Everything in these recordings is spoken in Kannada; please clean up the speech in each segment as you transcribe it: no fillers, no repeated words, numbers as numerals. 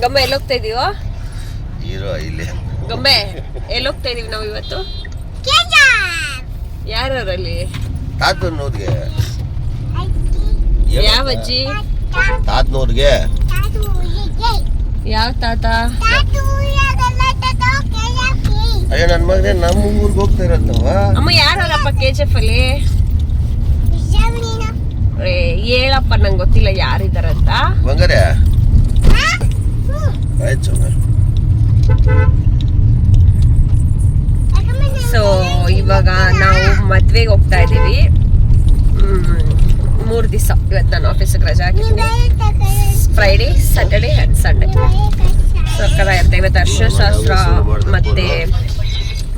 ಗಮ್ಮ ಎಲ್ಲಿ ಹೋಗ್ತಾ ಇದೀವೋ ಇಲ್ಲಿ ಗಮ್ಮೆ ಎಲ್ಲಿ ಹೋಗ್ತಾ ಇದೀವಿ ನಾವು ಇವತ್ತು ಯಾರಲ್ಲಿ ತಾತನೂರ್ಗೆ ಯಾವ ಅಜ್ಜಿ ತಾತನೂರ್ಗೆ ಯಾವ ತಾತ ಅಯ್ಯೋ ನನ್ನ ಮಗನೇ ನಮ್ಮ ಊರಿಗೆ ಹೋಗ್ತಾ ಇರೋದವ ಅಮ್ಮ ಯಾರಪ್ಪ KGF ಅಲ್ಲಿ ಹೇಳಪ್ಪ ನಂಗೆ ಗೊತ್ತಿಲ್ಲ ಯಾರಿದಾರಂತ ಬಂಗಾರ ಆಯ್ತು ಸೊ ಇವಾಗ ನಾವು ಮದ್ವೆಗೆ ಹೋಗ್ತಾ ಇದೀವಿ 3 ದಿವಸ ಇವತ್ತು ನಾನು ಆಫೀಸಿಗೆ ರಜಾ ಹಾಕಿದ್ದೀನಿ ಫ್ರೈಡೇ ಸ್ಯಾಟರ್ಡೇ ಆ್ಯಂಡ್ ಸಂಡೇ ಸಕ್ಕದ ಇರುತ್ತೆ ಇವತ್ತು ಅರಿಶಿನ ಶಾಸ್ತ್ರ ಮತ್ತೆ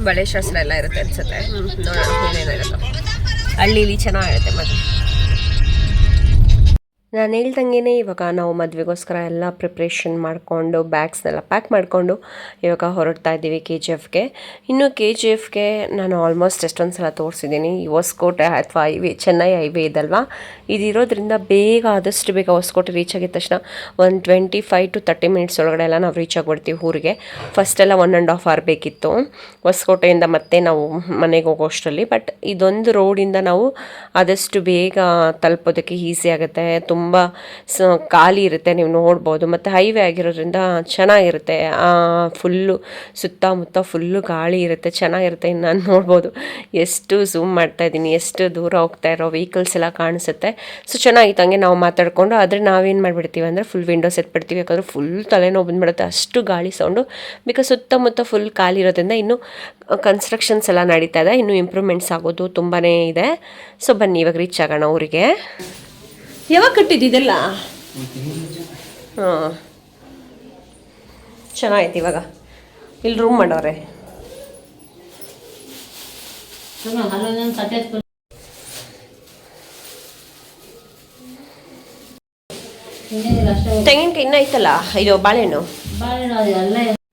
ಬಳೆ ಶಾಸ್ತ್ರ ಎಲ್ಲ ಇರುತ್ತೆ ಅನ್ಸುತ್ತೆ ನೋಡೋಣ ಏನೇನಿರುತ್ತೆ ಹಳ್ಳಿಲಿ ಚೆನ್ನಾಗಿರುತ್ತೆ ಮದುವೆ ನಾನು ಹೇಳ್ದಂಗೆ ಇವಾಗ ನಾವು ಮದುವೆಗೋಸ್ಕರ ಎಲ್ಲ ಪ್ರಿಪ್ರೇಷನ್ ಮಾಡಿಕೊಂಡು ಬ್ಯಾಗ್ಸ್ನೆಲ್ಲ ಪ್ಯಾಕ್ ಮಾಡಿಕೊಂಡು ಇವಾಗ ಹೊರಡ್ತಾ ಇದ್ದೀವಿ KGFಗೆ ಇನ್ನು KGFಗೆ ನಾನು ಆಲ್ಮೋಸ್ಟ್ ಎಷ್ಟೊಂದು ಸಲ ತೋರಿಸಿದ್ದೀನಿ ಹೊಸಕೋಟೆ ಅಥವಾ ಚೆನ್ನೈ ಹೈವೇ ಇದಲ್ವಾ ಇದಿರೋದ್ರಿಂದ ಬೇಗ ಆದಷ್ಟು ಬೇಗ ಹೊಸಕೋಟೆ ರೀಚ್ ಆಗಿದ ತಕ್ಷಣ ಒಂದು 25 to 30 ಮಿನಿಟ್ಸ್ ಒಳಗಡೆ ಎಲ್ಲ ನಾವು ರೀಚ್ ಆಗಿಬಿಡ್ತೀವಿ ಊರಿಗೆ ಫಸ್ಟೆಲ್ಲ 1.5 hour ಬೇಕಿತ್ತು ಹೊಸಕೋಟೆಯಿಂದ ಮತ್ತೆ ನಾವು ಮನೆಗೆ ಹೋಗೋಷ್ಟರಲ್ಲಿ ಬಟ್ ಇದೊಂದು ರೋಡಿಂದ ನಾವು ಆದಷ್ಟು ಬೇಗ ತಲುಪೋದಕ್ಕೆ ಈಸಿ ಆಗುತ್ತೆ ತುಂಬ ಖಾಲಿ ಇರುತ್ತೆ ನೀವು ನೋಡ್ಬೋದು ಮತ್ತು ಹೈವೇ ಆಗಿರೋದ್ರಿಂದ ಚೆನ್ನಾಗಿರುತ್ತೆ ಫುಲ್ಲು ಸುತ್ತಮುತ್ತ ಫುಲ್ಲು ಗಾಳಿ ಇರುತ್ತೆ ಚೆನ್ನಾಗಿರುತ್ತೆ ಇನ್ನು ನಾನು ನೋಡ್ಬೋದು ಎಷ್ಟು ಝೂಮ್ ಮಾಡ್ತಾ ಇದ್ದೀನಿ ಎಷ್ಟು ದೂರ ಹೋಗ್ತಾ ಇರೋ ವೆಹಿಕಲ್ಸ್ ಎಲ್ಲ ಕಾಣಿಸುತ್ತೆ ಸೊ ಚೆನ್ನಾಗಿತ್ತು ಹಂಗೆ ನಾವು ಮಾತಾಡಿಕೊಂಡು ಆದರೆ ನಾವೇನು ಮಾಡಿಬಿಡ್ತೀವಿ ಅಂದರೆ ಫುಲ್ ವಿಂಡೋಸ್ ಎತ್ಬಿಡ್ತೀವಿ ಯಾಕಂದರೆ ಫುಲ್ ತಲೆನೋವು ಬಂದುಬಿಡುತ್ತೆ ಅಷ್ಟು ಗಾಳಿ ಸೌಂಡು ಬಿಕಾಸ್ ಸುತ್ತಮುತ್ತ ಫುಲ್ ಖಾಲಿ ಇರೋದ್ರಿಂದ ಇನ್ನು ಕನ್ಸ್ಟ್ರಕ್ಷನ್ಸ್ ಎಲ್ಲ ನಡೀತಾ ಇದೆ ಇನ್ನೂ ಇಂಪ್ರೂವ್ಮೆಂಟ್ಸ್ ಆಗೋದು ತುಂಬಾ ಇದೆ ಸೊ ಬನ್ನಿ ಇವಾಗ ರೀಚ್ ಆಗೋಣ ಊರಿಗೆ ಯಾವಾಗ ಕಟ್ಟಿದ್ದಿದೆಲ್ಲ ಹಾಂ ಚೆನ್ನಾಗೈತೆ ಇವಾಗ ಇಲ್ಲಿ ರೂಮ್ ಮಾಡವ್ರೆ ತೆಂಗಿನಕಾಯಿ ಇನ್ನೂ ಐತಲ್ಲ ಇದು ಬಾಳೆಹಣ್ಣು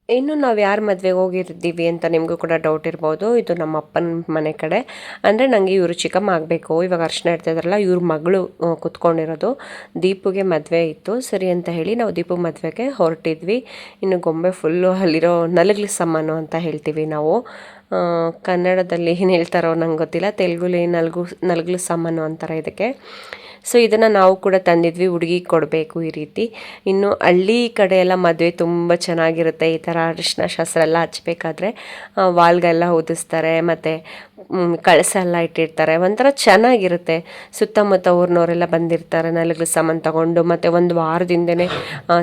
ಇನ್ನು ನಾವು ಯಾರು ಮದುವೆಗೆ ಹೋಗಿರ್ತೀವಿ ಅಂತ ನಿಮಗೂ ಕೂಡ ಡೌಟ್ ಇರ್ಬೋದು ಇದು ನಮ್ಮ ಅಪ್ಪನ ಮನೆ ಕಡೆ ಅಂದರೆ ನನಗೆ ಇವರು ಚಿಕ್ಕಮ್ಮ ಆಗಬೇಕು ಇವಾಗ ಅರ್ಶನ ಇಡ್ತಾಯಿದ್ರಲ್ಲ ಇವ್ರ ಮಗಳು ಕುತ್ಕೊಂಡಿರೋದು ದೀಪುಗೆ ಮದುವೆ ಇತ್ತು ಸರಿ ಅಂತ ಹೇಳಿ ನಾವು ದೀಪು ಮದುವೆಗೆ ಹೊರಟಿದ್ವಿ ಇನ್ನು ಗೊಂಬೆ ಫುಲ್ಲು ಅಲ್ಲಿರೋ ನಲಗ್ಲಿ ಸಾಮಾನು ಅಂತ ಹೇಳ್ತೀವಿ ನಾವು ಕನ್ನಡದಲ್ಲಿ ಏನು ಹೇಳ್ತಾರೋ ನಂಗೆ ಗೊತ್ತಿಲ್ಲ ತೆಲುಗುಲಿ ನಲಗ್ಲು ಸಾಮಾನು ಅಂತಾರೆ ಇದಕ್ಕೆ ಸೊ ಇದನ್ನು ನಾವು ಕೂಡ ತಂದಿದ್ವಿ ಹುಡುಗಿಗೆ ಕೊಡಬೇಕು ಈ ರೀತಿ ಇನ್ನು ಹಳ್ಳಿ ಕಡೆ ಎಲ್ಲ ಮದುವೆ ತುಂಬ ಚೆನ್ನಾಗಿರುತ್ತೆ ಈ ಥರ ಅರಿಶಿನ ಶಾಸ್ತ್ರ ಎಲ್ಲ ಹಚ್ಬೇಕಾದ್ರೆ ವಾಲ್ಗೆಲ್ಲ ಹೊದಿಸ್ತಾರೆ ಮತ್ತು ಕಳಸ ಎಲ್ಲ ಇಟ್ಟಿರ್ತಾರೆ ಒಂಥರ ಚೆನ್ನಾಗಿರುತ್ತೆ ಸುತ್ತಮುತ್ತ ಊರಿನವರೆಲ್ಲ ಬಂದಿರ್ತಾರೆ ನಲಗ್ಲು ಸಾಮಾನು ತಗೊಂಡು ಮತ್ತು ಒಂದು ವಾರದಿಂದನೇ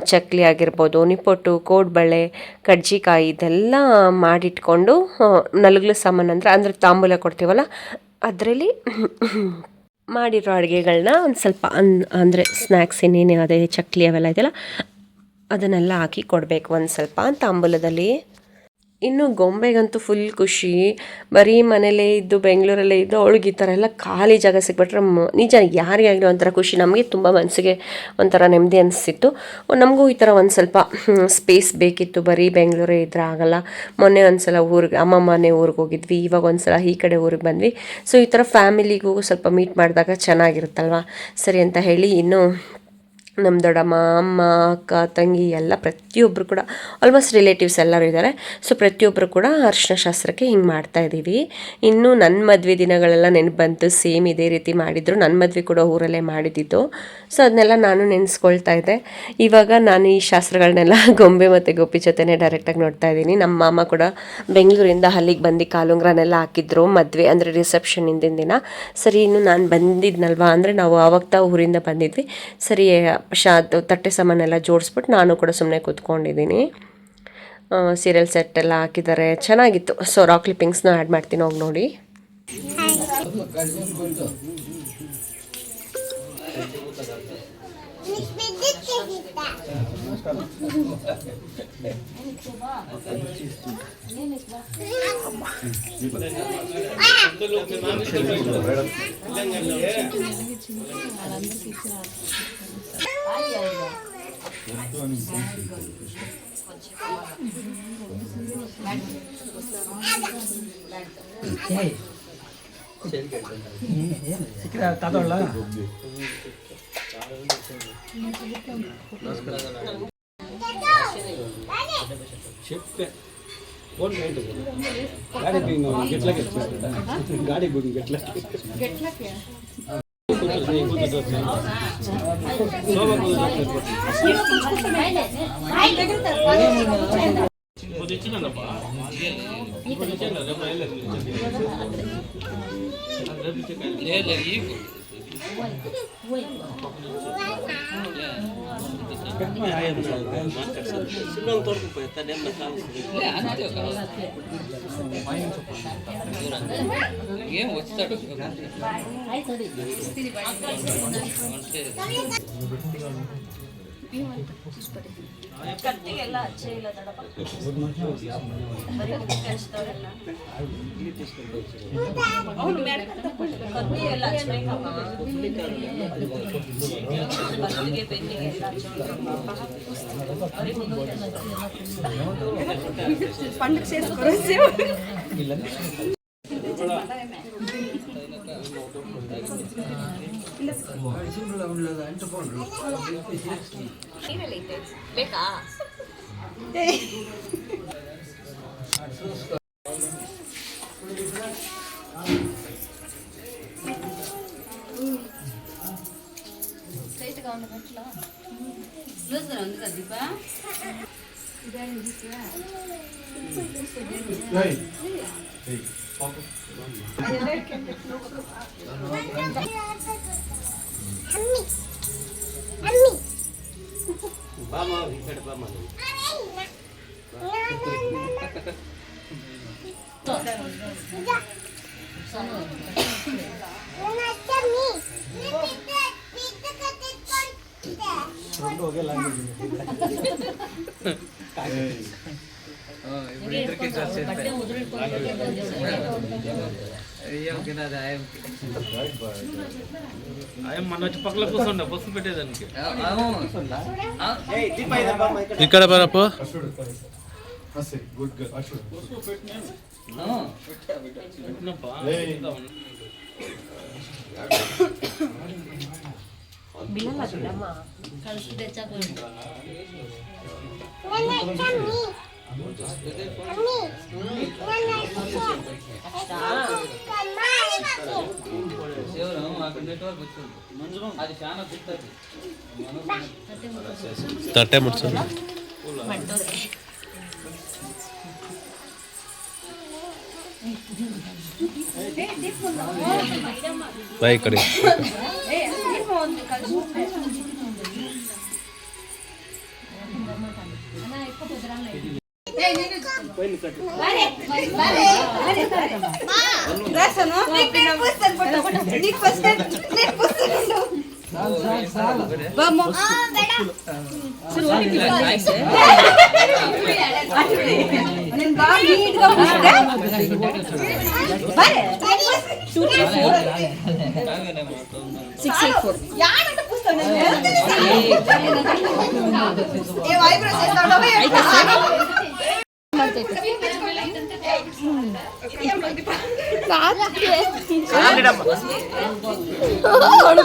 ಚಕ್ಲಿ ಆಗಿರ್ಬೋದು ನಿಪ್ಪೊಟ್ಟು ಕೋಡ್ಬಳೆ ಕಡ್ಜಿಕಾಯಿ ಇದೆಲ್ಲ ಮಾಡಿಟ್ಕೊಂಡು ನಲಗ್ಲು ಸಾಮಾನು ಅಂದರೆ ತಾಂಬೂಲ ಕೊಡ್ತೀವಲ್ಲ ಅದರಲ್ಲಿ ಮಾಡಿರೋ ಅಡುಗೆಗಳನ್ನ ಒಂದು ಸ್ವಲ್ಪ ಅಂದರೆ ಸ್ನ್ಯಾಕ್ಸ್ ಇನ್ನೇನು ಅದೇ ಚಕ್ಲಿ ಅವೆಲ್ಲ ಇದೆಯಲ್ಲ ಅದನ್ನೆಲ್ಲ ಹಾಕಿ ಕೊಡಬೇಕು ಒಂದು ಸ್ವಲ್ಪ ತಾಂಬೂಲದಲ್ಲಿ ಇನ್ನು ಗೊಂಬೆಗಂತೂ ಫುಲ್ ಖುಷಿ ಬರೀ ಮನೇಲೇ ಇದ್ದು ಬೆಂಗಳೂರಲ್ಲೇ ಇದ್ದು ಅವಳಿಗೆ ಈ ಥರ ಎಲ್ಲ ಖಾಲಿ ಜಾಗ ಸಿಕ್ಬಿಟ್ರೆ ನಿಜ ಯಾರಿಗಾಗಲಿ ಒಂಥರ ಖುಷಿ ನಮಗೆ ತುಂಬ ಮನಸ್ಸಿಗೆ ಒಂಥರ ನೆಮ್ಮದಿ ಅನಿಸ್ತಿತ್ತು ನಮಗೂ ಈ ಥರ ಒಂದು ಸ್ವಲ್ಪ ಸ್ಪೇಸ್ ಬೇಕಿತ್ತು ಬರೀ ಬೆಂಗಳೂರೇ ಇದ್ರೆ ಆಗಲ್ಲ ಮೊನ್ನೆ ಒಂದು ಸಲ ಊರಿಗೆ ಅಮ್ಮ ಮನೆ ಊರಿಗೆ ಹೋಗಿದ್ವಿ ಇವಾಗ ಒಂದು ಸಲ ಈ ಕಡೆ ಊರಿಗೆ ಬಂದ್ವಿ ಸೊ ಈ ಥರ ಫ್ಯಾಮಿಲಿಗೂ ಸ್ವಲ್ಪ ಮೀಟ್ ಮಾಡಿದಾಗ ಚೆನ್ನಾಗಿರುತ್ತಲ್ವ ಸರಿ ಅಂತ ಹೇಳಿ ಇನ್ನು ನಮ್ಮ ದೊಡ್ಡಮ್ಮ ಅಮ್ಮ ಅಕ್ಕ ತಂಗಿ ಎಲ್ಲ ಪ್ರತಿಯೊಬ್ಬರು ಕೂಡ ಆಲ್ಮೋಸ್ಟ್ ರಿಲೇಟಿವ್ಸ್ ಎಲ್ಲರೂ ಇದ್ದಾರೆ ಸೊ ಪ್ರತಿಯೊಬ್ಬರು ಕೂಡ ಅರಿಶಿನ ಶಾಸ್ತ್ರಕ್ಕೆ ಹಿಂಗೆ ಮಾಡ್ತಾಯಿದ್ದೀವಿ ಇನ್ನು ನನ್ನ ಮದುವೆ ದಿನಗಳೆಲ್ಲ ನೆನಪು ಬಂತು ಸೇಮ್ ಇದೇ ರೀತಿ ಮಾಡಿದರು ನನ್ನ ಮದುವೆ ಕೂಡ ಊರಲ್ಲೇ ಮಾಡಿದ್ದಿದ್ದು ಸೊ ಅದನ್ನೆಲ್ಲ ನಾನು ನೆನೆಸ್ಕೊಳ್ತಾ ಇದ್ದೆ ಇವಾಗ ನಾನು ಈ ಶಾಸ್ತ್ರಗಳನ್ನೆಲ್ಲ ಗೊಂಬೆ ಮತ್ತು ಗೋಪಿ ಜೊತೆನೇ ಡೈರೆಕ್ಟಾಗಿ ನೋಡ್ತಾ ಇದ್ದೀನಿ ನಮ್ಮ ಮಾಮ ಕೂಡ ಬೆಂಗಳೂರಿಂದ ಅಲ್ಲಿಗೆ ಬಂದು ಕಾಲುಂಗ್ರನೆಲ್ಲ ಹಾಕಿದ್ರು ಮದುವೆ ಅಂದರೆ ರಿಸೆಪ್ಷನ್ ಹಿಂದಿನ ದಿನ ಸರಿ ಇನ್ನು ನಾನು ಬಂದಿದ್ನಲ್ವಾ ಅಂದರೆ ನಾವು ಆವತ್ತ ಊರಿಂದ ಬಂದಿದ್ವಿ ಸರಿ ಅದು ತಟ್ಟೆ ಸಾಮಾನೆಲ್ಲ ಜೋಡಿಸ್ಬಿಟ್ಟು ನಾನು ಕೂಡ ಸುಮ್ಮನೆ ಕೂತ್ಕೊಂಡಿದ್ದೀನಿ ಸೀರಿಯಲ್ ಸೆಟ್ ಎಲ್ಲ ಹಾಕಿದ್ದಾರೆ ಚೆನ್ನಾಗಿತ್ತು ಸೊ ರಾಕ್ ಕ್ಲಿಪ್ಪಿಂಗ್ಸ್ನ ಆ್ಯಡ್ ಮಾಡ್ತೀನಿ ಹೋಗಿ ನೋಡಿ చెప్పే ఫోన్ రైట్ గాడి బింగ్ గెట్లకి గాడి బింగ్ గెట్లకి ఏం వస్తాడు ಕತ್ತಿಗೆಲ್ಲ ಅಚ್ಚೆ ಇಲ್ಲ ದಡಪ ಬರೀ ಕೆಲಸದವರೆಲ್ಲ ಅವನು ಕತ್ತಿ ಎಲ್ಲ ಹಚ್ಬೇಕಮ್ಮ ಬಸ್ಸಿಗೆ ಬೆನ್ನಿಗೆ ಎಲ್ಲ ಪಂಡಕ್ಕೆ ಸೇರಿಸ್ಕೊಳ್ತೀವಿ ಬೇಕಾ ಬಾಮ ಈ ಕಡೆ ಬಾಮ మన వచ్చి పక్కన కూర్చోండి బస్సు పెట్టేదానికి ఇక్కడ బరపు ಬಿಡಲ್ಲ ಬಿಡಮ್ಮ అది చాలా బిట్టది ತಟ್ಟೆ ಮುಟ್ಸು ಬೈ ಈ ಕಡೆ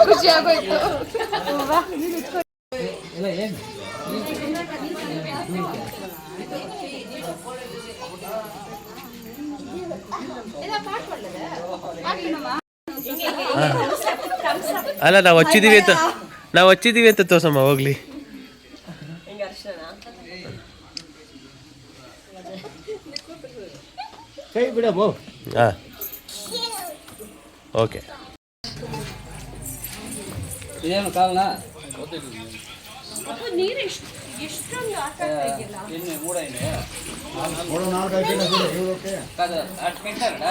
ಖುಷಿ ಆಗೋಯ್ತು ಅಲ್ಲ ನಾವು వచ్చిದೀವಿ ಅಂತ ತೋರ್ಸಮ್ಮ ಹೋಗ್ಲಿ ಕೈ ಬಿಡಮ್ಮ ಹಾ ಓಕೆ ಇದೇನು ಕಾಲನಾ ನೀರು ಎಷ್ಟೊಂದು ಆಟ ಆಡ್ತಾ ಎಣ್ಣೆ ಮೂಡ ಎಣ್ಣೆ ಕಾದು ಅಷ್ಟು ಮಿಂಟಾರಡ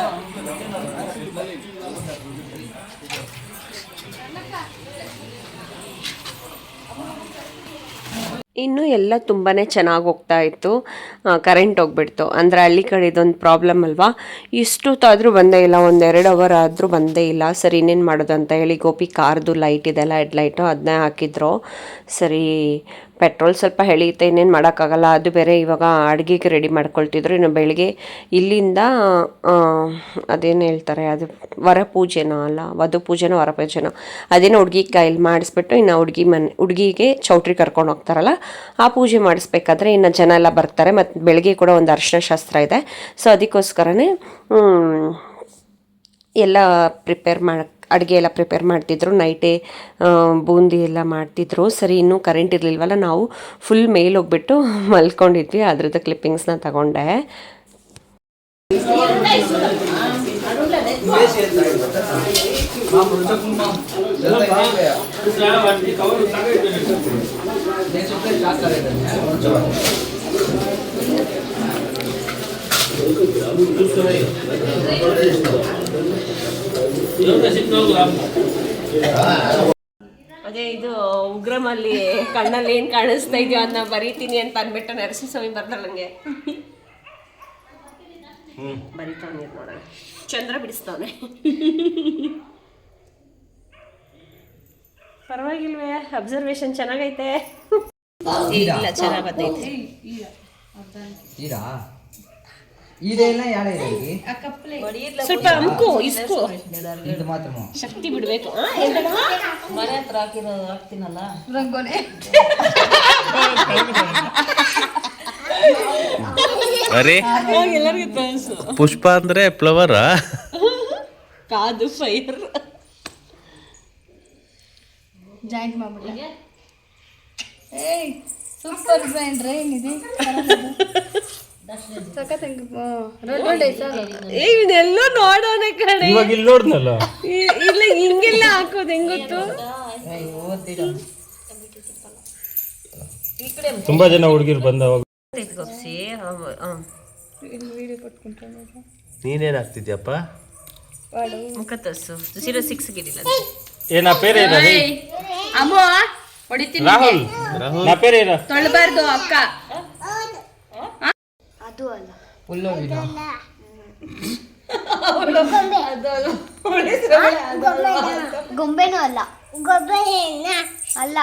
ಇನ್ನು ಎಲ್ಲ ತುಂಬಾ ಚೆನ್ನಾಗಿ ಹೋಗ್ತಾ ಇತ್ತು. ಕರೆಂಟ್ ಹೋಗ್ಬಿಡ್ತು. ಅಂದರೆ ಹಳ್ಳಿ ಕಡೆ ಇದೊಂದು ಪ್ರಾಬ್ಲಮ್ ಅಲ್ವಾ, ಇಷ್ಟೊತ್ತಾದರೂ ಬಂದೇ ಇಲ್ಲ, 1-2 ಅವರ್ ಆದರೂ ಬಂದೇ ಇಲ್ಲ. ಸರಿ ಇನ್ನೇನು ಮಾಡೋದು ಅಂತ ಹೇಳಿ ಗೋಪಿ ಕಾರ್ದು ಲೈಟ್ ಇದೆಲ್ಲ ಹೆಡ್ಲೈಟು ಅದನ್ನೇ ಹಾಕಿದ್ರು. ಸರಿ ಪೆಟ್ರೋಲ್ ಸ್ವಲ್ಪ ಎಳೆಯುತ್ತೆ, ಇನ್ನೇನು ಮಾಡೋಕ್ಕಾಗಲ್ಲ. ಅದು ಬೇರೆ ಇವಾಗ ಅಡುಗೆಗೆ ರೆಡಿ ಮಾಡ್ಕೊಳ್ತಿದ್ರು. ಇನ್ನು ಬೆಳಗ್ಗೆ ಇಲ್ಲಿಂದ ಅದೇನು ಹೇಳ್ತಾರೆ, ಅದು ವರಪೂಜೆನೋ ಅಲ್ಲ, ವಧು ಪೂಜೆನೋ ವರಪೂಜೆನೋ ಅದೇನೋ ಹುಡುಗಿ ಕೈಲಿ ಮಾಡಿಸ್ಬಿಟ್ಟು ಇನ್ನು ಹುಡುಗಿಗೆ ಚೌಟ್ರಿ ಕರ್ಕೊಂಡು ಹೋಗ್ತಾರಲ್ಲ, ಆ ಪೂಜೆ ಮಾಡಿಸ್ಬೇಕಾದ್ರೆ ಇನ್ನು ಜನ ಎಲ್ಲ ಬರ್ತಾರೆ. ಮತ್ತು ಬೆಳಗ್ಗೆ ಕೂಡ ಒಂದು ಅರಿಶಿನ ಶಾಸ್ತ್ರ ಇದೆ. ಸೊ ಅದಕ್ಕೋಸ್ಕರನೇ ಎಲ್ಲ ಅಡುಗೆ ಎಲ್ಲ ಪ್ರಿಪೇರ್ ಮಾಡ್ತಿದ್ರು. ನೈಟೇ ಬೂಂದಿ ಎಲ್ಲ ಮಾಡ್ತಿದ್ರು. ಸರಿ, ಇನ್ನೂ ಕರೆಂಟ್ ಇರಲಿಲ್ವಲ್ಲ, ನಾವು ಫುಲ್ ಮೇಲೆ ಹೋಗ್ಬಿಟ್ಟು ಮಲ್ಕೊಂಡಿದ್ವಿ. ಅದ್ರದ್ದು ಕ್ಲಿಪ್ಪಿಂಗ್ಸ್ನ ತಗೊಂಡೆ. ಅದೇ ಇದು ಉಗ್ರಮಲ್ಲಿ ಕಣ್ಣಲ್ಲಿ ಏನು ಕಾಣಿಸ್ತಾ ಇದೆಯೋ ಅದನ್ನ ಬರೀತೀನಿ ಅಂತ ಅಂದ್ಬಿಟ್ಟು ನರಸಿಂಹಸ್ವಾಮಿ ಬರ್ತಾಳೆ ನನಗೆ. ಬರೀತಾನೆ ನೋಡೋಣ. ಚಂದ್ರ ಬಿಡಿಸ್ತಾವನೆ. ಪರವಾಗಿಲ್ವೇ, ಅಬ್ಸರ್ವೇಷನ್ ಚೆನ್ನಾಗೈತೆ. ಇಲ್ಲ, ಚೆನ್ನಾಗಿ ಬರ್ತೈತೆ. ಸ್ವಲ್ಪ ಅಮ್ಕು ಇಸ್ಕು, ಶಕ್ತಿ ಬಿಡ್ಬೇಕು. ಮನೆ ಹತ್ರ ಹಾಕ್ತೀನಲ್ಲ ಅರೆ ಪುಷ್ಪ ಅಂದ್ರೆ ಫ್ಲವರ್ ಕಾದು ಫೈರ್ ಜಾಯಿಂಟ್ ಮಾಡ್ಬಿಟ್ಟ. ಸೂಪರ್ ಬ್ರ್ಯಾಂಡ್ ರೇ ಏನಿದೆ ಇದೆಲ್ಲೋ ನೋಡೋಣ ಕಡೆ. ಇವಾಗ ಇಲ್ಲಿ ನೋಡ್ನಲ್ಲ, ಇಲ್ಲ ಹಿಂಗೆಲ್ಲ ಹಾಕೋದು ಹೆಂಗ್ ಗೊತ್ತು? ತುಂಬಾ ಜನ ಹುಡುಗಿರು ಬಂದವಾಗ. ನೀನೇನ್ ಆಗ್ತಿದ್ಯಪ್ಪ? ಮುಖ ತರ್ಸು. 06 ಗಿರಿಲ್ಲ ಏನ ಪೇರೇನ? ಅಮ್ಮ ಹೊಡಿತೀನಿ. ರಾಹುಲ್ ನಾ ಪೇರೇನ? ತೊಳ್ಬಾರ್ದು ಅಕ್ಕ. ಅದು ಅಲ್ಲ, ಗೊಂಬೆನೂ ಅಲ್ಲ, ಅಲ್ಲ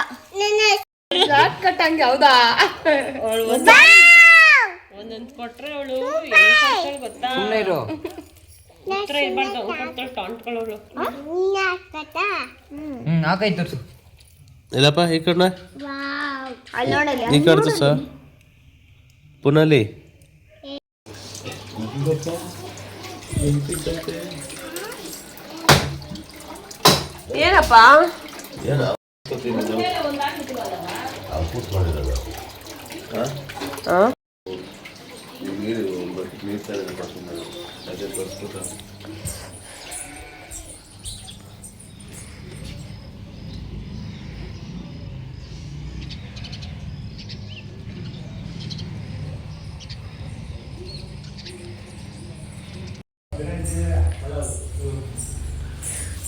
ಕಟ್ಟಂಗೆ. ಹೌದಾ? ಒಂದೊಂದು ಕೊಟ್ರೆ ಅವಳು ಗೊತ್ತಾ? ಇಲ್ಲಪ್ಪ ಈ ಕಡೆ ಅಲ್ಲಿ ನೋಡಲ್ಲ. ಈ ಕಡೆ ಸ ಪುನಲ್ಲಿ ಏನಪ್ಪ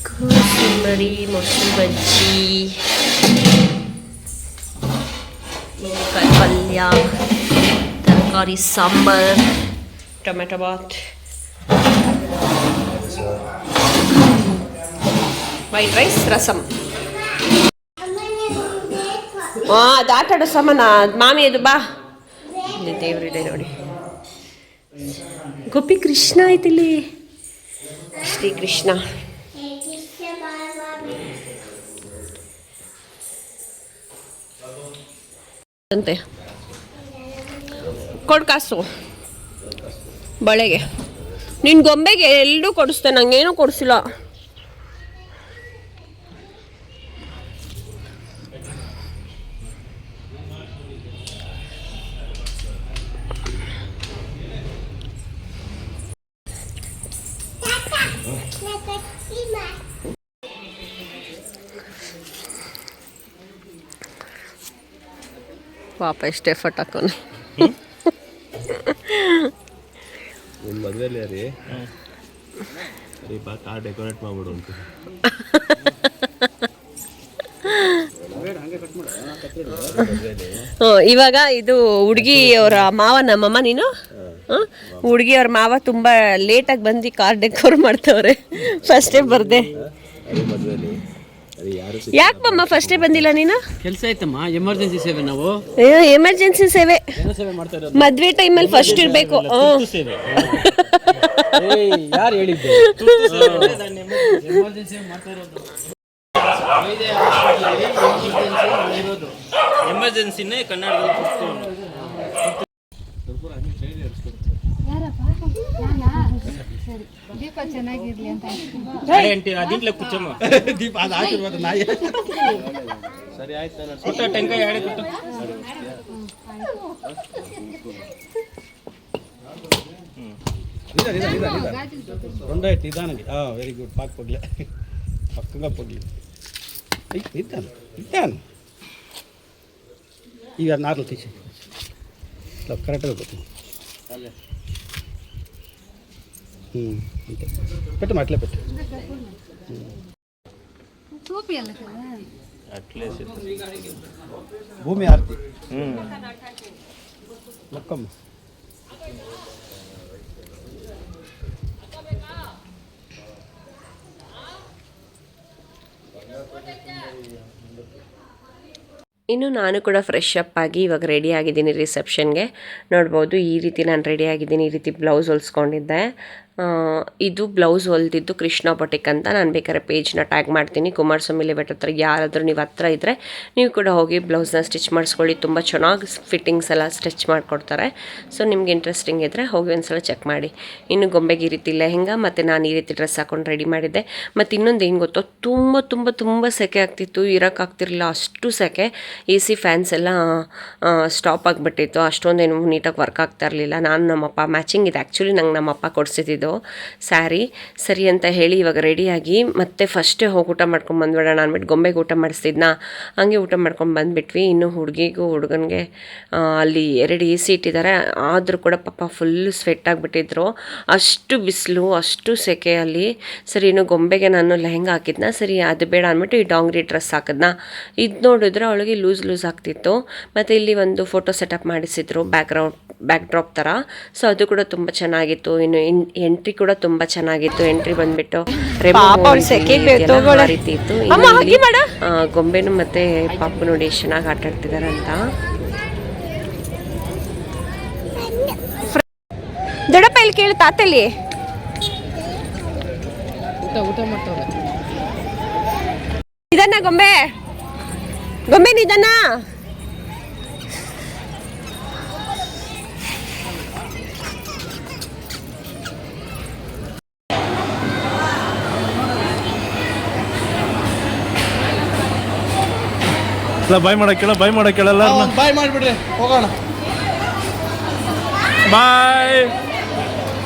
ಕೋಸಂಬರಿ, ಮೊಸರು ಬಜ್ಜಿ, ಮೆಣಸಿನಕಾಯಿ ಪಲ್ಯ, ತರಕಾರಿ ಸಾಂಬಾರ್, ಟೊಮೆಟೊ ಬಾತ್, ವೈಟ್ ರೈಸ್, ರಸಮ್. ಅದು ಆಟಾಡೋ ಸಾಮಾನ ಮಾಮಿ, ಅದು ಬಾ. ಇಲ್ಲಿ ದೇವರಿದೆ ನೋಡಿ. ಗೋಪಿ ಕೃಷ್ಣ ಆಯ್ತಿಲ್ಲಿ, ಶ್ರೀ ಕೃಷ್ಣ. ಅಂತೆ ಕೊಡು ಕಾಸು ಬಳೆಗೆ. ನಿನ್ನ ಗೊಂಬೆಗೆ ಎಲ್ಲೂ ಕೊಡಿಸ್ತೆ, ನಂಗೇನೂ ಕೊಡಿಸಿಲ್ಲ. ಪಾಪ ಎಷ್ಟು ಎಫರ್ಟ್ ಹಾಕೋನೆ. ನಿಮ್ಮ ಮದುವೆಲಿ ರೀ ಸರಿ ಬಾ, ಕಾರ್ ಡೆಕೋರೇಟ್ ಮಾಡ್ಬಿಡು ಅಂತ. ಇವಾಗ ಇದು ಹುಡುಗಿಯವರ ಮಾವ, ನಮ್ಮಮ್ಮ. ನೀನು ಹುಡುಗಿಯವ್ರ ಮಾವ ತುಂಬ ಲೇಟಾಗಿ ಬಂದು ಕಾರ್ ಡೆಕೋರ್ ಮಾಡ್ತವ್ರೆ. ಫಸ್ಟೇ ಬರ್ದೆ. ಅದೇ ಯಾರು ಯಾಕಮ್ಮ ಫಸ್ಟೇ ಬಂದಿಲ್ಲ ನೀನು? ಕೆಲಸ ಐತಮ್ಮ, ಎಮರ್ಜೆನ್ಸಿ ಸೇವೆ ನಾವು ಎಮರ್ಜೆನ್ಸಿ ಸೇವೆ ಏನೋ ಸೇವೆ ಮಾಡ್ತಾ ಇರೋದು. ಮದ್ವೆ ಟೈಮಲ್ಲಿ ಫಸ್ಟ್ ಇರಬೇಕು. ಸೇವೆ ಯಾರು ಹೇಳಿದ್ದು? ಎಮರ್ಜೆನ್ಸಿ ಮಾಡ್ತಾ ಇರೋದು. ಎಮರ್ಜೆನ್ಸಿನೇ ಕನ್ನಡದಲ್ಲಿ ದೀಪ ಚೆನ್ನಾಗಿರ್ಲಿ ಅಂತ ದೀಪ ಅದು ಆಶೀರ್ವಾದ ನಾಯಿ. ಸರಿ ಆಯ್ತು ಕೊಟ್ಟ ಟೆಂಕಾಯಿ ಎಡೆ ಕೊಟ್ಟು ರೊಂಡಾಯ್ತು ನಿಧಾನಗೆ. Very good. ಪಾಕ್ ಪಗ್ಲೆ ಪಕ್ಕಂಗ ಪಗ್ಲಿ ನಿಧಾನ. ಈಗ ನಾರ್ಮಲ್ ತೀಸಿ ಕರೆಕ್ಟಾಗಿ ಗೊತ್ತು. పెట్టు అట్లే పెట్టు. భూమి ఆర్తి లక్కమ్మ. ಇನ್ನು ನಾನು ಕೂಡ ಫ್ರೆಶ್ ಅಪ್ ಆಗಿ ಇವಾಗ ರೆಡಿ ಆಗಿದ್ದೀನಿ ರಿಸೆಪ್ಷನ್ಗೆ. ನೋಡ್ಬೋದು ಈ ರೀತಿ ನಾನು ರೆಡಿ ಆಗಿದ್ದೀನಿ. ಈ ರೀತಿ ಬ್ಲೌಸ್ ಹೊಲಿಸ್ಕೊಂಡಿದ್ದೆ. ಇದು ಬ್ಲೌಸ್ ಹೊಲ್ದಿದ್ದು ಕೃಷ್ಣ ಬೊಟಿಕ್ ಅಂತ. ನಾನು ಬೇಕಾದ್ರೆ ಪೇಜ್ನ ಟ್ಯಾಗ್ ಮಾಡ್ತೀನಿ. ಕುಮಾರಸ್ವಾಮಿ ಲೇಔಟ್ ಹತ್ರ ಯಾರಾದರೂ ನೀವು ಹತ್ರ ಇದ್ದರೆ ನೀವು ಕೂಡ ಹೋಗಿ ಬ್ಲೌಸ್ನ ಸ್ಟಿಚ್ ಮಾಡಿಸ್ಕೊಳ್ಳಿ. ತುಂಬ ಚೆನ್ನಾಗಿ ಫಿಟ್ಟಿಂಗ್ಸ್ ಎಲ್ಲ ಸ್ಟಿಚ್ ಮಾಡಿಕೊಡ್ತಾರೆ. ಸೊ ನಿಮ್ಗೆ ಇಂಟ್ರೆಸ್ಟಿಂಗ್ ಇದ್ದರೆ ಹೋಗಿ ಒಂದು ಸಲ ಚೆಕ್ ಮಾಡಿ. ಇನ್ನು ಗೊಂಬೆಗೆ ಈ ರೀತಿ ಲೆಹೆಂಗಾ ಮತ್ತು ನಾನು ಈ ರೀತಿ ಡ್ರೆಸ್ ಹಾಕೊಂಡು ರೆಡಿ ಮಾಡಿದ್ದೆ. ಮತ್ತು ಇನ್ನೊಂದು ಏನು ಗೊತ್ತೋ, ತುಂಬ ಸೆಕೆ ಆಗ್ತಿತ್ತು, ಇರೋಕ್ಕಾಗ್ತಿರಲಿಲ್ಲ, ಅಷ್ಟು ಸೆಕೆ. ಎ ಸಿ ಫ್ಯಾನ್ಸ್ ಎಲ್ಲ ಸ್ಟಾಪ್ ಆಗಿಬಿಟ್ಟಿತ್ತು. ಅಷ್ಟೊಂದೇನು ನೀಟಾಗಿ ವರ್ಕ್ ಆಗ್ತಾ ಇರಲಿಲ್ಲ. ನಾನು ನಮ್ಮಪ್ಪ ಮ್ಯಾಚಿಂಗ್ ಇದೆ ಆ್ಯಕ್ಚುಲಿ ನಂಗೆ ನಮ್ಮಪ್ಪ ಕೊಡಿಸಿದ್ದು ಸ್ಯಾರಿ. ಸರಿ ಅಂತ ಹೇಳಿ ಇವಾಗ ರೆಡಿಯಾಗಿ ಮತ್ತೆ ಫಸ್ಟೇ ಹೋಗಿ ಊಟ ಮಾಡ್ಕೊಂಡು ಬಂದ್ಬಿಡೋಣ ಅಂದ್ಬಿಟ್ಟು ಗೊಂಬೆಗೆ ಊಟ ಮಾಡಿಸ್ತಿದ್ನ. ಹಂಗೆ ಊಟ ಮಾಡ್ಕೊಂಡು ಬಂದುಬಿಟ್ವಿ. ಇನ್ನು ಹುಡುಗಿಗೂ ಹುಡುಗನಿಗೆ ಅಲ್ಲಿ 2 AC ಇಟ್ಟಿದ್ದಾರೆ. ಆದರೂ ಕೂಡ ಪಾಪ ಫುಲ್ಲು ಸ್ವೆಟ್ ಆಗಿಬಿಟ್ಟಿದ್ರು. ಅಷ್ಟು ಬಿಸಿಲು, ಅಷ್ಟು ಸೆಕೆ ಅಲ್ಲಿ. ಸರಿ ಇನ್ನು ಗೊಂಬೆಗೆ ನಾನು ಲೆಹೆಂಗಾ ಹಾಕಿದ್ನ. ಸರಿ ಅದು ಬೇಡ ಅಂದ್ಬಿಟ್ಟು ಈ ಡಾಂಗ್ರಿ ಡ್ರೆಸ್ ಹಾಕಿದ್ನ. ಇದು ನೋಡಿದ್ರೆ ಅವಳಿಗೆ ಲೂಸ್ ಆಗ್ತಿತ್ತು. ಮತ್ತು ಇಲ್ಲಿ ಒಂದು ಫೋಟೋ ಸೆಟಪ್ ಮಾಡಿಸಿದ್ರು ಬ್ಯಾಕ್ ಡ್ರಾಪ್ ಥರ. ಸೊ ಅದು ಕೂಡ ತುಂಬ ಚೆನ್ನಾಗಿತ್ತು. ಇನ್ನು ಎಂಟ್ರಿ ಕೂಡ ತುಂಬ ಚೆನ್ನಾಗಿತ್ತು. ಎಂಟ್ರಿ ಬಂದ್ಬಿಟ್ಟು ರೀತಿ ಇತ್ತು. ಗೊಂಬೆನು ಮತ್ತೆ ಪಾಪು ನೋಡಿ ಎಷ್ಟು ಚೆನ್ನಾಗಿ ಆಟ ಆಡ್ತಿದ್ದಾರೆ ಅಂತ. ದೊಡ್ಡಪ್ಪ ಇಲ್ಲಿ ಕೇಳಿ ತಾತಲ್ಲಿ ಊಟ ಮಾಡ್ತಾರೆ. ಇದನ್ನ ಗೊಂಬೆ ನಿದನ್ನ ಬಾಯ್ ಮಾಡಕ್ಕೆಲ್ಲ ಬಾಯ್ ಮಾಡಿಬಿಡ್ರಿ, ಹೋಗೋಣ. ಬಾಯ್.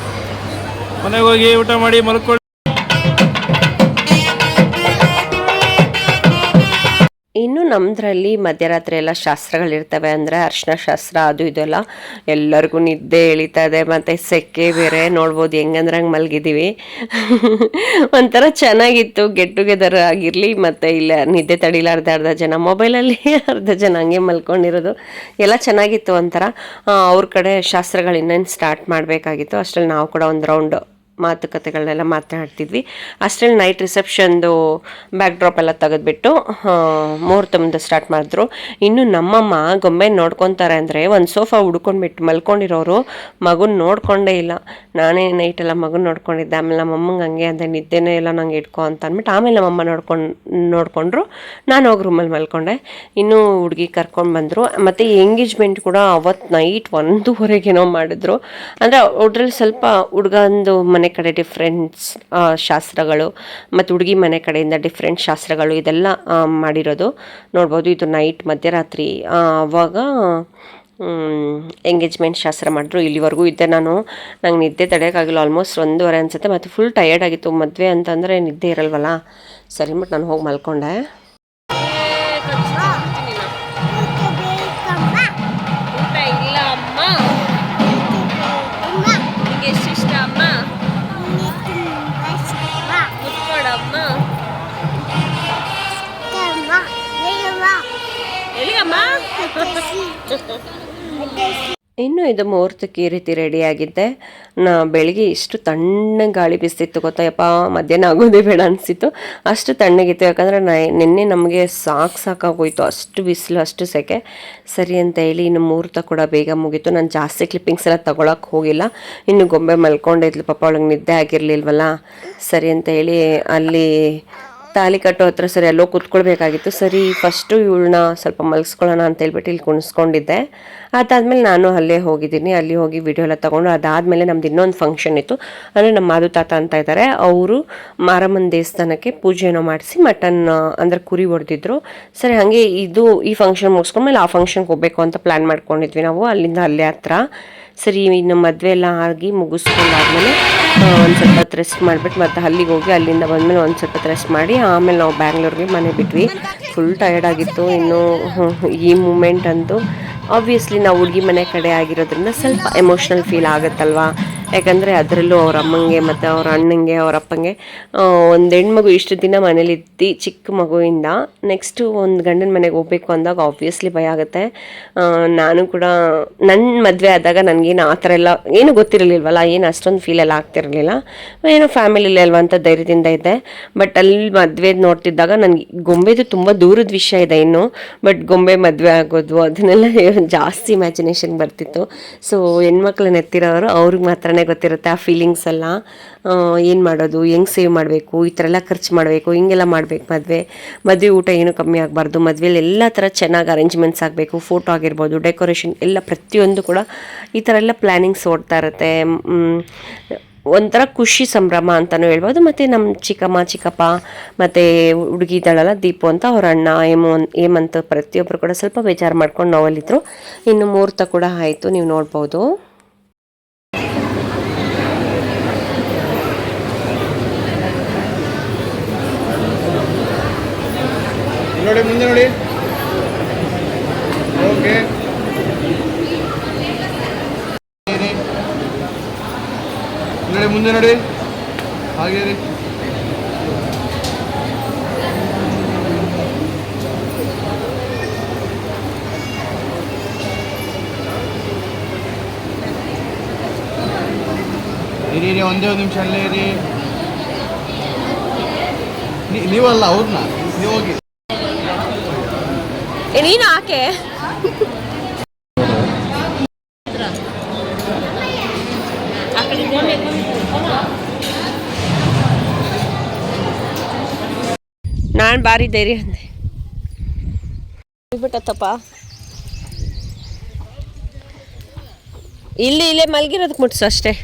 ಮನೆಗೆ ಹೋಗಿ ಊಟ ಮಾಡಿ ಮಲ್ಕೊಳ್ಳಿ. ಇನ್ನು ನಮ್ಮದ್ರಲ್ಲಿ ಮಧ್ಯರಾತ್ರಿ ಎಲ್ಲ ಶಾಸ್ತ್ರಗಳಿರ್ತವೆ. ಅಂದರೆ ಅರ್ಶಿನ ಶಾಸ್ತ್ರ ಅದು ಇದೆಲ್ಲ. ಎಲ್ಲರಿಗೂ ನಿದ್ದೆ ಎಳಿತಾ ಇದೆ. ಮತ್ತು ಸೆಕೆ ಬೇರೆ ನೋಡ್ಬೋದು, ಹೆಂಗಂದ್ರೆ ಹಂಗೆ ಮಲಗಿದ್ದೀವಿ. ಒಂಥರ ಚೆನ್ನಾಗಿತ್ತು. ಗೆಟ್ ಟುಗೆದರ್ ಆಗಿರಲಿ. ಮತ್ತು ಇಲ್ಲ ನಿದ್ದೆ ತಡಿಲಾರ್ದೆ ಅರ್ಧ ಜನ ಮೊಬೈಲಲ್ಲಿ, ಅರ್ಧ ಜನ ಹಂಗೆ ಮಲ್ಕೊಂಡಿರೋದು ಎಲ್ಲ ಚೆನ್ನಾಗಿತ್ತು ಒಂಥರ. ಅವ್ರ ಕಡೆ ಶಾಸ್ತ್ರಗಳು ಇನ್ನೇನು ಸ್ಟಾರ್ಟ್ ಮಾಡಬೇಕಾಗಿತ್ತು. ಅಷ್ಟರಲ್ಲಿ ನಾವು ಕೂಡ ಒಂದು ರೌಂಡ್ ಮಾತುಕತೆಗಳನ್ನೆಲ್ಲ ಮಾತನಾಡ್ತಿದ್ವಿ. ಅಷ್ಟರಲ್ಲಿ ನೈಟ್ ರಿಸೆಪ್ಷನ್ದು ಬ್ಯಾಕ್ ಡ್ರಾಪ್ ಎಲ್ಲ ತೆಗೆದ್ಬಿಟ್ಟು ಮುಹೂರ್ತ ಮುಂದೆ ಸ್ಟಾರ್ಟ್ ಮಾಡಿದ್ರು. ಇನ್ನು ನಮ್ಮಮ್ಮ ಗೊಂಬೆ ನೋಡ್ಕೊತಾರೆ ಅಂದರೆ ಒಂದು ಸೋಫಾ ಹುಡ್ಕೊಂಡ್ಬಿಟ್ಟು ಮಲ್ಕೊಂಡಿರೋರು ಮಗುನ ನೋಡ್ಕೊಂಡೇ ಇಲ್ಲ. ನಾನೇ ನೈಟೆಲ್ಲ ಮಗುನ ನೋಡ್ಕೊಂಡಿದ್ದೆ. ಆಮೇಲೆ ನಮ್ಮಮ್ಮಂಗೆ ಹಂಗೆ ಅಂದೆ ನಿದ್ದೆನೇ ಇಲ್ಲ ನಂಗೆ ಇಟ್ಕೊ ಅಂತ ಅಂದ್ಬಿಟ್ಟು ಆಮೇಲೆ ನಮ್ಮಮ್ಮ ನೋಡಿಕೊಂಡ್ರು. ನಾನು ಹೋಗಿ ರೂಮಲ್ಲಿ ಮಲ್ಕೊಂಡೆ. ಇನ್ನೂ ಹುಡುಗಿ ಕರ್ಕೊಂಡು ಬಂದರು. ಮತ್ತು ಎಂಗೇಜ್ಮೆಂಟ್ ಕೂಡ ಅವತ್ತು ನೈಟ್ 1:30 ಮಾಡಿದ್ರು. ಅಂದರೆ ಅದ್ರಲ್ಲಿ ಸ್ವಲ್ಪ ಹುಡುಗಂದು ಮನೆ ಕಡೆ ಡಿಫ್ರೆಂಟ್ಸ್ ಶಾಸ್ತ್ರಗಳು ಮತ್ತು ಹುಡುಗಿ ಮನೆ ಕಡೆಯಿಂದ ಡಿಫ್ರೆಂಟ್ ಶಾಸ್ತ್ರಗಳು ಇದೆಲ್ಲ ಮಾಡಿರೋದು ನೋಡ್ಬೋದು. ಇದು ನೈಟ್ ಮಧ್ಯರಾತ್ರಿ ಆವಾಗ ಎಂಗೇಜ್ಮೆಂಟ್ ಶಾಸ್ತ್ರ ಮಾಡಿದ್ರು. ಇಲ್ಲಿವರೆಗೂ ಇದ್ದೆ ನಾನು. ನಂಗೆ ನಿದ್ದೆ ತಡೆಯೋಕ್ಕಾಗಿಲ್ಲ. ಆಲ್ಮೋಸ್ಟ್ 1:30 ಅನಿಸುತ್ತೆ. ಮತ್ತು ಫುಲ್ ಟಯರ್ಡ್ ಆಗಿತ್ತು. ಮದುವೆ ಅಂತಂದರೆ ನಿದ್ದೆ ಇರಲ್ವಲ್ಲ. ಸರಿ ಬಟ್ ನಾನು ಹೋಗಿ ಮಲ್ಕೊಂಡೆ. ಊಟ ಇಲ್ಲ ಅಮ್ಮ, ನಿಂಗೆ ಎಷ್ಟಿಷ್ಟ ಅಮ್ಮ? ಮುತ್ಕೊಡಮ್ಮ. ಎಲ್ಲಿಗಮ್ಮ? ಇನ್ನು ಇದು ಮುಹೂರ್ತಕ್ಕೆ ಈ ರೀತಿ ರೆಡಿಯಾಗಿದ್ದೆ. ಬೆಳಿಗ್ಗೆ ಇಷ್ಟು ತಣ್ಣಗೆ ಗಾಳಿ ಬೀಸ್ತಿತ್ತು ಗೊತ್ತಾಯಪ್ಪ, ಮಧ್ಯಾಹ್ನ ಆಗೋದೇ ಬೇಡ ಅನಿಸಿತ್ತು, ಅಷ್ಟು ತಣ್ಣಗಿತ್ತು. ಯಾಕಂದರೆ ನಿನ್ನೆ ನಮಗೆ ಸಾಕಾಗೋಯ್ತು, ಅಷ್ಟು ಬಿಸಿಲು ಅಷ್ಟು ಸೆಕೆ. ಸರಿ ಅಂತ ಹೇಳಿ ಇನ್ನು ಮುಹೂರ್ತ ಕೂಡ ಬೇಗ ಮುಗೀತು. ನಾನು ಜಾಸ್ತಿ ಕ್ಲಿಪ್ಪಿಂಗ್ಸ್ ಎಲ್ಲ ತೊಗೊಳಕ್ಕೆ ಹೋಗಿಲ್ಲ. ಇನ್ನು ಗೊಂಬೆ ಮಲ್ಕೊಂಡಿದ್ಲು ಪಾಪ, ಅವಳಿಗೆ ನಿದ್ದೆ ಆಗಿರಲಿಲ್ವಲ್ಲ. ಸರಿ ಅಂತ ಹೇಳಿ ಅಲ್ಲಿ ತಾಲಿ ಕಟ್ಟೋ ಹತ್ರ ಸರಿ ಅಲ್ಲೋ ಕೂತ್ಕೊಳ್ಬೇಕಾಗಿತ್ತು. ಸರಿ ಫಸ್ಟು ಇವಳನ್ನ ಸ್ವಲ್ಪ ಮಲಗಿಸ್ಕೊಳ್ಳೋಣ ಅಂತ ಹೇಳ್ಬಿಟ್ಟು ಇಲ್ಲಿ ಕುಣಿಸ್ಕೊಂಡಿದ್ದೆ. ಅದಾದಮೇಲೆ ನಾನು ಅಲ್ಲೇ ಹೋಗಿದ್ದೀನಿ. ಅಲ್ಲಿ ಹೋಗಿ ವಿಡಿಯೋ ಎಲ್ಲ ತೊಗೊಂಡು ಅದಾದಮೇಲೆ ನಮ್ದು ಇನ್ನೊಂದು ಫಂಕ್ಷನ್ ಇತ್ತು. ಅಂದರೆ ನಮ್ಮ ಮಾದು ತಾತ ಅಂತ ಇದ್ದಾರೆ, ಅವರು ಮಾರಮ್ಮನ ದೇವಸ್ಥಾನಕ್ಕೆ ಪೂಜೆನೋ ಮಾಡಿಸಿ ಮಟನ್ ಅಂದರೆ ಕುರಿ ಹೊಡೆದಿದ್ರು. ಸರಿ ಹಾಗೆ ಈ ಫಂಕ್ಷನ್ ಮುಗಿಸ್ಕೊಂಡ್ಮೇಲೆ ಆ ಫಂಕ್ಷನ್ಗೆ ಹೋಗಬೇಕು ಅಂತ ಪ್ಲ್ಯಾನ್ ಮಾಡ್ಕೊಂಡಿದ್ವಿ ನಾವು, ಅಲ್ಲಿಂದ ಅಲ್ಲೇ ಹತ್ರ. ಸರಿ ಇನ್ನು ಮದುವೆ ಎಲ್ಲ ಆಗಿ ಮುಗಿಸ್ಕೊಂಡಾದ್ಮೇಲೆ ಒಂದು ಸ್ವಲ್ಪ ಹೊತ್ತು ರೆಸ್ಟ್ ಮಾಡಿಬಿಟ್ಟು ಮತ್ತೆ ಅಲ್ಲಿಗೆ ಹೋಗಿ ಅಲ್ಲಿಂದ ಬಂದಮೇಲೆ ಒಂದು ಸ್ವಲ್ಪ ಹೊತ್ತು ರೆಸ್ಟ್ ಮಾಡಿ ಆಮೇಲೆ ನಾವು ಬ್ಯಾಂಗ್ಳೂರಿಗೆ ಮನೆ ಬಿಟ್ವಿ. ಫುಲ್ ಟಯರ್ಡ್ ಆಗಿತ್ತು. ಇನ್ನು ಈ ಮೂಮೆಂಟ್ ಅಂತೂ ಆಬ್ವಿಯಸ್ಲಿ ನಾವು ಹುಡುಗಿ ಮನೆ ಕಡೆ ಆಗಿರೋದ್ರಿಂದ ಸ್ವಲ್ಪ ಎಮೋಷ್ನಲ್ ಫೀಲ್ ಆಗುತ್ತಲ್ವಾ. ಯಾಕಂದರೆ ಅದರಲ್ಲೂ ಅವ್ರ ಅಮ್ಮಂಗೆ ಮತ್ತು ಅವ್ರ ಅಣ್ಣಂಗೆ ಅವ್ರ ಅಪ್ಪಂಗೆ ಒಂದು ಹೆಣ್ಮಗು ಇಷ್ಟು ದಿನ ಮನೇಲಿದ್ದು ಚಿಕ್ಕ ಮಗುವಿಂದ ನೆಕ್ಸ್ಟು ಒಂದು ಗಂಡನ ಮನೆಗೆ ಹೋಗ್ಬೇಕು ಅಂದಾಗ ಆಬ್ವಿಯಸ್ಲಿ ಭಯ ಆಗುತ್ತೆ. ನಾನು ಕೂಡ ನನ್ನ ಮದುವೆ ಆದಾಗ ನನಗೇನು ಆ ಥರ ಎಲ್ಲ ಏನೂ ಗೊತ್ತಿರಲಿಲ್ವಲ್ಲ, ಏನು ಅಷ್ಟೊಂದು ಫೀಲೆಲ್ಲ ಆಗ್ತಿರಲಿಲ್ಲ. ಏನೋ ಫ್ಯಾಮಿಲಿಲಿ ಅಲ್ವಾ ಅಂತ ಧೈರ್ಯದಿಂದ ಇದ್ದೆ. ಬಟ್ ಅಲ್ಲಿ ಮದುವೆ ನೋಡ್ತಿದ್ದಾಗ ನನಗೆ ಗೊಂಬೆದು ತುಂಬ ದೂರದ ವಿಷಯ ಇದೆ ಇನ್ನು, ಬಟ್ ಗೊಂಬೆ ಮದುವೆ ಆಗೋದು ಅದನ್ನೆಲ್ಲ ಜಾಸ್ತಿ ಇಮ್ಯಾಜಿನೇಷನ್ ಬರ್ತಿತ್ತು. ಸೊ ಹೆಣ್ಮಕ್ಳನ್ನ ಎತ್ತಿರೋರು ಅವ್ರಿಗೆ ಮಾತ್ರನೇ ಗೊತ್ತಿರುತ್ತೆ ಆ ಫೀಲಿಂಗ್ಸ್ ಎಲ್ಲ. ಏನು ಮಾಡೋದು, ಹೆಂಗೆ ಸೇವ್ ಮಾಡಬೇಕು, ಈ ಥರ ಎಲ್ಲ ಖರ್ಚು ಮಾಡಬೇಕು, ಹಿಂಗೆಲ್ಲ ಮಾಡಬೇಕು. ಮದುವೆ ಊಟ ಏನು ಕಮ್ಮಿ ಆಗಬಾರ್ದು, ಮದುವೆಯಲ್ಲಿ ಎಲ್ಲ ಥರ ಚೆನ್ನಾಗಿ ಅರೇಂಜ್ಮೆಂಟ್ಸ್ ಆಗಬೇಕು, ಫೋಟೋ ಆಗಿರ್ಬೋದು, ಡೆಕೋರೇಷನ್ ಎಲ್ಲ ಪ್ರತಿಯೊಂದು ಕೂಡ ಈ ಥರ ಎಲ್ಲ ಪ್ಲ್ಯಾನಿಂಗ್ಸ್ ಓಡ್ತಾ ಇರುತ್ತೆ. ಒಂಥರ ಖುಷಿ ಸಂಭ್ರಮ ಅಂತಲೂ ಹೇಳ್ಬೋದು. ಮತ್ತು ನಮ್ಮ ಚಿಕ್ಕಮ್ಮ ಚಿಕ್ಕಪ್ಪ ಮತ್ತು ಹುಡುಗಿ ಇದ್ದಾಳಲ್ಲ ದೀಪು ಅಂತ, ಅವ್ರ ಅಣ್ಣ ಹೇಮಂತ್ ಪ್ರತಿಯೊಬ್ಬರು ಕೂಡ ಸ್ವಲ್ಪ ಬೇಜಾರು ಮಾಡ್ಕೊಂಡು ನೋವಲ್ಲಿದ್ದರು. ಇನ್ನು ಮುಹೂರ್ತ ಕೂಡ ಆಯಿತು, ನೀವು ನೋಡ್ಬೋದು. ನೋಡಿ ಮುಂದೆ ನೋಡಿ. ಓಕೆ ನೋಡಿ ಮುಂದೆ ನೋಡಿ, ಹಾಗೆ ರೀ. ಇರಿ ಒಂದೇ ಒಂದು ನಿಮಿಷ ಅಲ್ಲೇ ಇರಿ. ನೀವಲ್ಲ ಅವ್ರನ್ನ, ನೀವು ಹೋಗಿ. ನೀನು ಆಕೆ ನಾನು ಭಾರಿ ಧೈರ್ಯ ಅಂದೆ ಬಿಟ್ಟತ್ತಪ್ಪ. ಇಲ್ಲೇ ಮಲಗಿರೋದಕ್ಕೆ ಮುಟ್ಸು ಅಷ್ಟೇ.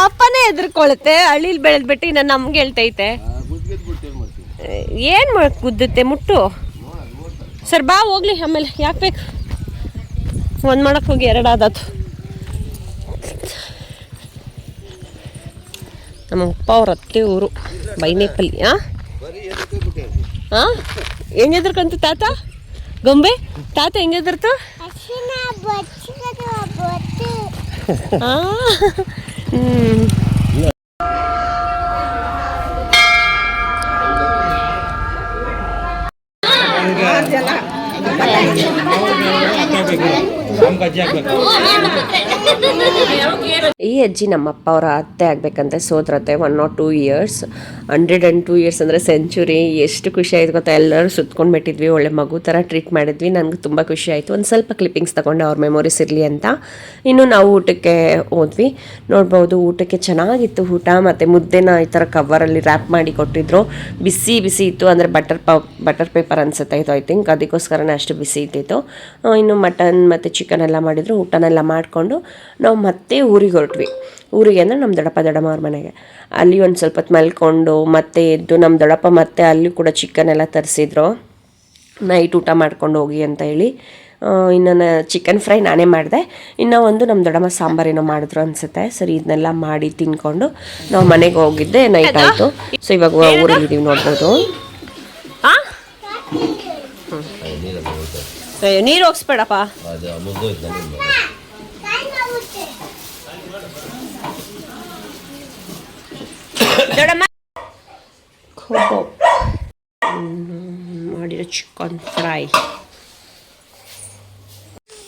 ಅಪ್ಪನೇ ಹೆದರ್ಕೊಳುತ್ತೆ, ಹಳ್ಳಿಲಿ ಬೆಳೆದ್ಬಿಟ್ಟು ಇನ್ನು ನಮ್ಗೆ ಹೇಳ್ತೈತೆ. ಏನು ಗುದ್ದುತ್ತೆ ಮುಟ್ಟು. ಸರ್ ಬಾ ಹೋಗ್ಲಿ, ಆಮೇಲೆ ಯಾಕೆ ಬೇಕು, ಒಂದು ಮಾಡಕ್ಕೆ ಹೋಗಿ ಎರಡಾದದು. ನಮ್ಮ ಅಪ್ಪ ಅವ್ರ ಅತ್ತೆ ಊರು ಬೈನೇಪಲ್ಲಿ. ಹೆಂಗೆ ಹೆದರ್ಕಂತ ತಾತ ಗೊಂಬೆ, ತಾತ ಹೆಂಗೆ ಹೆದರ್ತು. ಈ ಅಜ್ಜಿ ನಮ್ಮಪ್ಪ ಅವರ ಅತ್ತೆ ಆಗ್ಬೇಕಂತೆ, ಸೋದ್ರತ್ತೆ 102 years. 102 years ಅಂದರೆ ಸೆಂಚುರಿ. ಎಷ್ಟು ಖುಷಿ ಆಯ್ತು ಗೊತ್ತಾ, ಎಲ್ಲರೂ ಸುತ್ಕೊಂಡು ಬಿಟ್ಟಿದ್ವಿ, ಒಳ್ಳೆ ಮಗು ಥರ ಟ್ರೀಟ್ ಮಾಡಿದ್ವಿ. ನನಗೆ ತುಂಬ ಖುಷಿ ಆಯಿತು. ಒಂದು ಸ್ವಲ್ಪ ಕ್ಲಿಪ್ಪಿಂಗ್ಸ್ ತೊಗೊಂಡೆ ಅವ್ರ ಮೆಮೊರೀಸ್ ಇರಲಿ ಅಂತ. ಇನ್ನು ನಾವು ಊಟಕ್ಕೆ ಹೋದ್ವಿ, ನೋಡ್ಬೋದು ಊಟಕ್ಕೆ ಚೆನ್ನಾಗಿತ್ತು ಊಟ. ಮತ್ತು ಮುದ್ದೆನ ಈ ಥರ ಕವರಲ್ಲಿ ರ್ಯಾಪ್ ಮಾಡಿ ಕೊಟ್ಟಿದ್ರು, ಬಿಸಿ ಬಿಸಿ ಇತ್ತು. ಅಂದರೆ ಬಟರ್ ಪೇಪರ್ ಅನಿಸುತ್ತೆ ಇದು, ಐ ಥಿಂಕ್ ಅದಕ್ಕೋಸ್ಕರನೇ ಅಷ್ಟು ಬಿಸಿ ಇದ್ದಿತ್ತು. ಇನ್ನು ಮಟನ್ ಮತ್ತು ಚಿಕನ್ ಎಲ್ಲ ಮಾಡಿದ್ರು. ಊಟನೆಲ್ಲ ಮಾಡಿಕೊಂಡು ನಾವು ಮತ್ತೆ ಊರಿಗೆ ಹೊರಟ್ವಿ. ಊರಿಗೆ ಅಂದರೆ ನಮ್ಮ ದೊಡ್ಡಮ್ಮ ಅವ್ರ ಮನೆಗೆ. ಅಲ್ಲಿ ಒಂದು ಸ್ವಲ್ಪ ಹೊತ್ತು ಮಲ್ಕೊಂಡು ಮತ್ತೆ ಎದ್ದು ನಮ್ಮ ದೊಡ್ಡಪ್ಪ ಮತ್ತೆ ಅಲ್ಲಿ ಕೂಡ ಚಿಕನ್ ಎಲ್ಲ ತರಿಸಿದ್ರು, ನೈಟ್ ಊಟ ಮಾಡ್ಕೊಂಡು ಹೋಗಿ ಅಂತ ಹೇಳಿ. ಇನ್ನು ಚಿಕನ್ ಫ್ರೈ ನಾನೇ ಮಾಡಿದೆ. ಇನ್ನು ಒಂದು ನಮ್ಮ ದೊಡ್ಡಮ್ಮ ಸಾಂಬಾರೇನೋ ಮಾಡಿದ್ರು ಅನಿಸುತ್ತೆ. ಸರಿ ಇದನ್ನೆಲ್ಲ ಮಾಡಿ ತಿನ್ಕೊಂಡು ನಾವು ಮನೆಗೆ ಹೋಗಿದ್ದೆ, ನೈಟ್ ಆಯಿತು. ಸೊ ಇವಾಗ ಊರಲ್ಲಿದ್ದೀವಿ ನೋಡ್ಬೋದು. ನೀರು ಹೋಗಿಸ್ಬೇಡಪ್ಪ. ದೊಡ್ಡಮ್ಮ ಮಾಡಿರೋ ಚಿಕನ್ ಫ್ರೈ.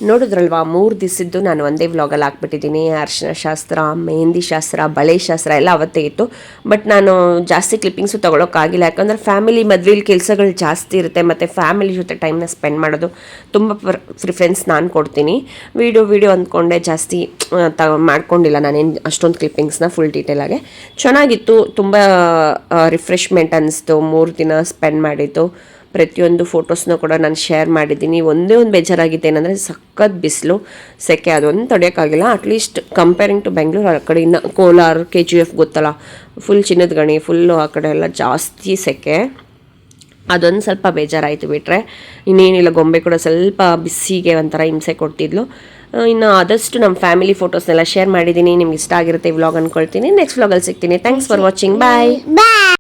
ನೋಡಿದ್ರಲ್ವಾ 3 ದಿವಸದ್ದು ನಾನು ಒಂದೇ ವ್ಲಾಗಲ್ಲಿ ಹಾಕ್ಬಿಟ್ಟಿದ್ದೀನಿ. ಅರಿಶಿನ ಶಾಸ್ತ್ರ, ಮೆಹಂದಿ ಶಾಸ್ತ್ರ, ಬಳೆ ಶಾಸ್ತ್ರ ಎಲ್ಲ ಅವತ್ತೇ ಇತ್ತು. ಬಟ್ ನಾನು ಜಾಸ್ತಿ ಕ್ಲಿಪ್ಪಿಂಗ್ಸು ತೊಗೊಳೋಕ್ಕಾಗಿಲ್ಲ, ಯಾಕಂದರೆ ಫ್ಯಾಮಿಲಿ ಮದುವೆಲಿ ಕೆಲಸಗಳು ಜಾಸ್ತಿ ಇರುತ್ತೆ ಮತ್ತು ಫ್ಯಾಮಿಲಿ ಜೊತೆ ಟೈಮ್ನ ಸ್ಪೆಂಡ್ ಮಾಡೋದು ತುಂಬ ಪ್ರಿಫರೆನ್ಸ್ ನಾನು ಕೊಡ್ತೀನಿ. ವಿಡಿಯೋ ಅಂದ್ಕೊಂಡೆ ಜಾಸ್ತಿ ಮಾಡ್ಕೊಂಡಿಲ್ಲ ನಾನೇನು ಅಷ್ಟೊಂದು ಕ್ಲಿಪ್ಪಿಂಗ್ಸ್ನ ಫುಲ್ ಡೀಟೇಲಾಗೆ. ಚೆನ್ನಾಗಿತ್ತು, ತುಂಬ ರಿಫ್ರೆಶ್ಮೆಂಟ್ ಅನ್ನಿಸ್ತು 3 ದಿನ ಸ್ಪೆಂಡ್ ಮಾಡಿದ್ದು. ಪ್ರತಿಯೊಂದು ಫೋಟೋಸ್ನ ಕೂಡ ನಾನು ಶೇರ್ ಮಾಡಿದ್ದೀನಿ. ಒಂದೇ ಒಂದು ಬೇಜಾರಾಗಿದೆ ಏನಂದರೆ ಸಖತ್ ಬಿಸಿಲು, ಸೆಕೆ, ಅದೊಂದು ತಡೆಯೋಕ್ಕಾಗಿಲ್ಲ. ಅಟ್ಲೀಸ್ಟ್ ಕಂಪೇರಿಂಗ್ ಟು ಬೆಂಗಳೂರು, ಆ ಕಡೆ ಇನ್ನು ಕೋಲಾರ, KGF ಗೊತ್ತಲ್ಲ, ಫುಲ್ ಚಿನ್ನದ ಗಣಿ, ಫುಲ್ಲು ಆ ಕಡೆ ಎಲ್ಲ ಜಾಸ್ತಿ ಸೆಕೆ, ಅದೊಂದು ಸ್ವಲ್ಪ ಬೇಜಾರಾಯಿತು. ಬಿಟ್ಟರೆ ಇನ್ನೇನಿಲ್ಲ. ಗೊಂಬೆ ಕೂಡ ಸ್ವಲ್ಪ ಬಿಸಿಗೆ ಒಂಥರ ಹಿಂಸೆ ಕೊಡ್ತಿದ್ಲು. ಇನ್ನು ಆದಷ್ಟು ನಮ್ಮ ಫ್ಯಾಮಿಲಿ ಫೋಟೋಸ್ನೆಲ್ಲ ಶೇರ್ ಮಾಡಿದ್ದೀನಿ. ನಿಮ್ಗೆ ಇಷ್ಟ ಆಗಿರುತ್ತೆ ಈ ವ್ಲಾಗ್ ಅಂದ್ಕೊಳ್ತೀನಿ. ನೆಕ್ಸ್ಟ್ ವ್ಲಾಗಲ್ಲಿ ಸಿಗ್ತೀನಿ. Thanks for watching. ಬಾಯ್.